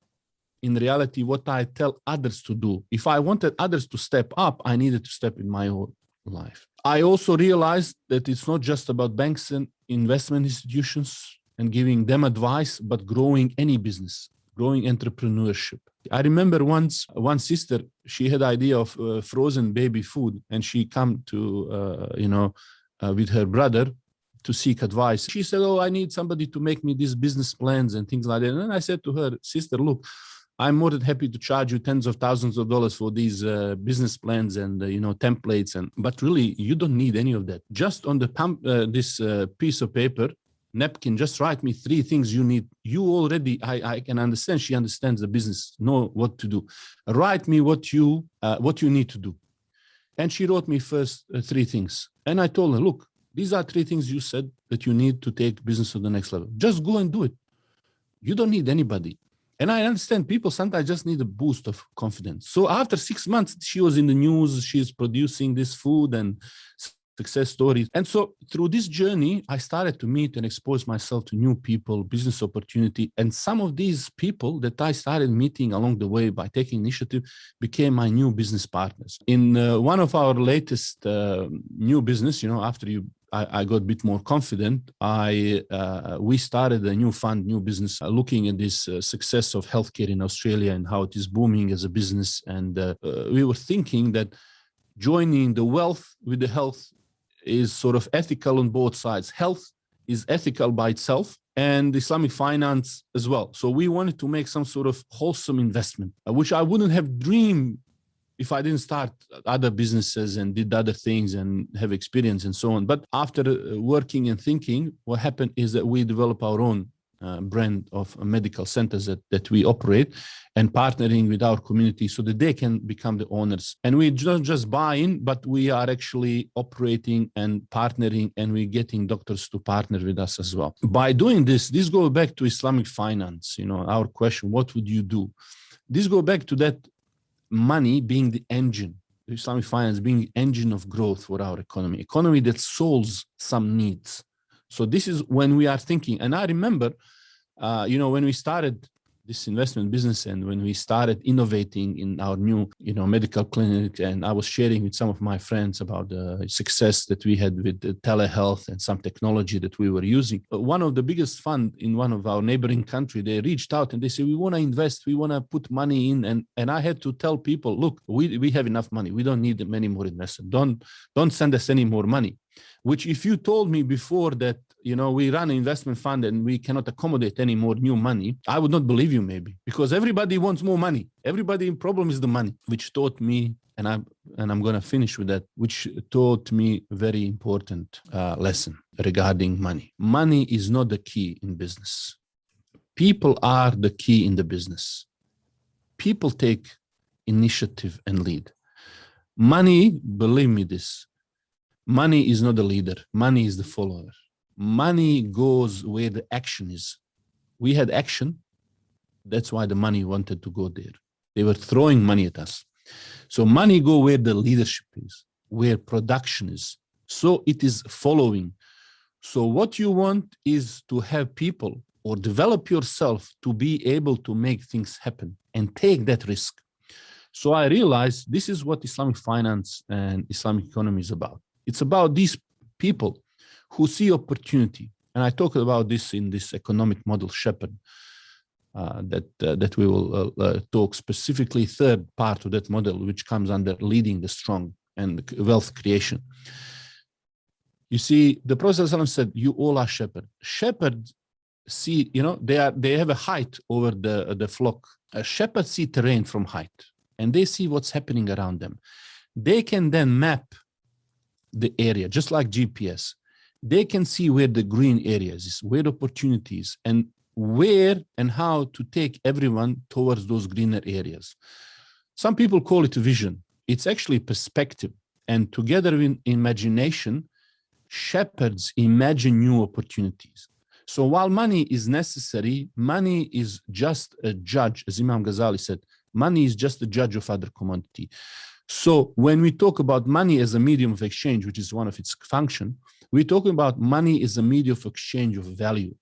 in reality what I tell others to do. If I wanted others to step up, I needed to step in my own life. I also realized that it's not just about banks and investment institutions and giving them advice, but growing any business, growing entrepreneurship. I remember once one sister, she had idea of frozen baby food, and she come to, with her brother to seek advice. She said, I need somebody to make me these business plans and things like that. And then I said to her, sister, look, I'm more than happy to charge you tens of thousands of dollars for these business plans and templates. But really, you don't need any of that. Just on the this piece of paper, napkin, just write me 3 things you need. You already, I can understand. She understands the business, know what to do. Write me what you need to do. And she wrote me first 3 things. And I told her, look, these are 3 things you said that you need to take business to the next level. Just go and do it. You don't need anybody. And I understand people sometimes just need a boost of confidence. So after 6 months, she was in the news. She's producing this food and success stories. And so through this journey, I started to meet and expose myself to new people, business opportunity. And some of these people that I started meeting along the way by taking initiative became my new business partners. In one of our latest new business, after I got a bit more confident, we started a new fund, new business, looking at this success of healthcare in Australia and how it is booming as a business. And we were thinking that joining the wealth with the health is sort of ethical on both sides. Health is ethical by itself, and Islamic finance as well. So we wanted to make some sort of wholesome investment, which I wouldn't have dreamed if I didn't start other businesses and did other things and have experience and so on. But after working and thinking, what happened is that we developed our own brand of medical centers that we operate and partnering with our community so that they can become the owners. And we don't just buy in, but we are actually operating and partnering, and we're getting doctors to partner with us as well. By doing this goes back to Islamic finance. Our question, what would you do? This goes back to that money being the engine, Islamic finance being the engine of growth for our economy that solves some needs. So this is when we are thinking. And I remember, when we started this investment business and when we started innovating in our new, medical clinic, and I was sharing with some of my friends about the success that we had with the telehealth and some technology that we were using. One of the biggest fund in one of our neighboring country, they reached out and they said, we want to invest, we want to put money in. And I had to tell people, look, we have enough money. We don't need many more investors. Don't send us any more money. Which if you told me before that, we run an investment fund and we cannot accommodate any more new money, I would not believe you maybe, because everybody wants more money. Everybody's problem is the money, which taught me, and I'm going to finish with that, which taught me a very important lesson regarding money. Money is not the key in business. People are the key in the business. People take initiative and lead. Money, believe me this, money is not the leader. Money is the follower. Money goes where the action is. We had action. That's why the money wanted to go there. They were throwing money at us. So money go where the leadership is, where production is. So it is following. So what you want is to have people or develop yourself to be able to make things happen and take that risk. So I realized this is what Islamic finance and Islamic economy is about. It's about these people who see opportunity. And I talked about this in this economic model Shepherd that we will talk specifically, third part of that model, which comes under leading the strong and wealth creation. You see, the Prophet ﷺ said, you all are shepherds. Shepherds see, they have a height over the flock. Shepherds see terrain from height, and they see what's happening around them. They can then map the area, just like GPS. They can see where the green areas is, where the opportunities, and where and how to take everyone towards those greener areas. Some people call it vision. It's actually perspective. And together with imagination, shepherds imagine new opportunities. So while money is necessary, money is just a judge, as Imam Ghazali said, money is just a judge of other commodity. So when we talk about money as a medium of exchange, which is one of its function, we're talking about money as a medium of exchange of value.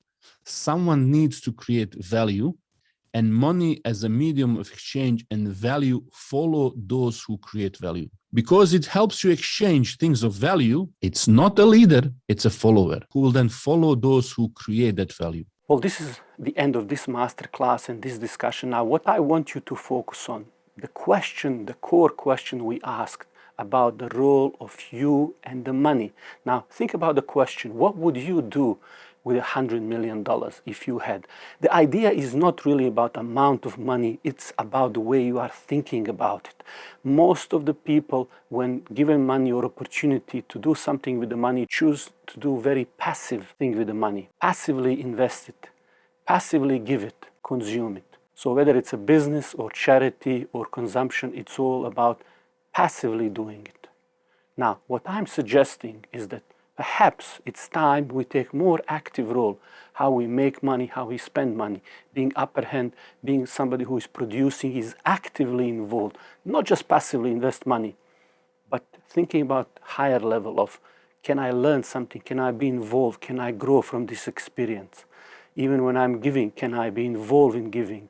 Someone needs to create value, and money as a medium of exchange and value follow those who create value. Because it helps you exchange things of value, it's not a leader, it's a follower who will then follow those who create that value. Well, this is the end of this masterclass and this discussion. Now, what I want you to focus on, the core question we asked about the role of you and the money. Now, think about the question, what would you do with $100 million if you had? The idea is not really about amount of money, it's about the way you are thinking about it. Most of the people, when given money or opportunity to do something with the money, choose to do very passive thing with the money. Passively invest it, passively give it, consume it. So whether it's a business or charity or consumption, it's all about passively doing it. Now, what I'm suggesting is that perhaps it's time we take more active role, how we make money, how we spend money, being upper hand, being somebody who is producing, is actively involved, not just passively invest money, but thinking about higher level of, can I learn something, can I be involved, can I grow from this experience? Even when I'm giving, can I be involved in giving?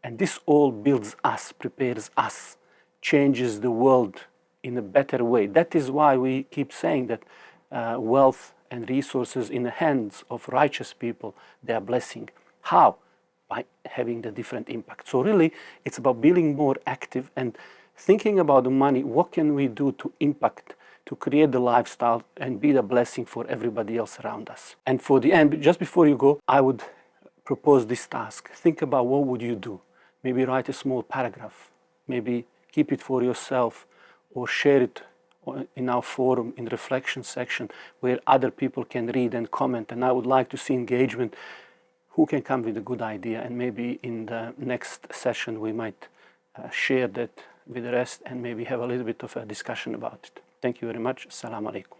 And this all builds us, prepares us, changes the world in a better way. That is why we keep saying that wealth and resources in the hands of righteous people, they are blessing. How? By having the different impact. So really, it's about being more active and thinking about the money. What can we do to impact, to create the lifestyle and be the blessing for everybody else around us? And for the end, just before you go, I would propose this task. Think about what would you do. Maybe write a small paragraph. Maybe keep it for yourself or share it in our forum, in the reflection section, where other people can read and comment. And I would like to see engagement. Who can come with a good idea? And maybe in the next session, we might share that with the rest and maybe have a little bit of a discussion about it. Thank you very much. Assalamu alaikum.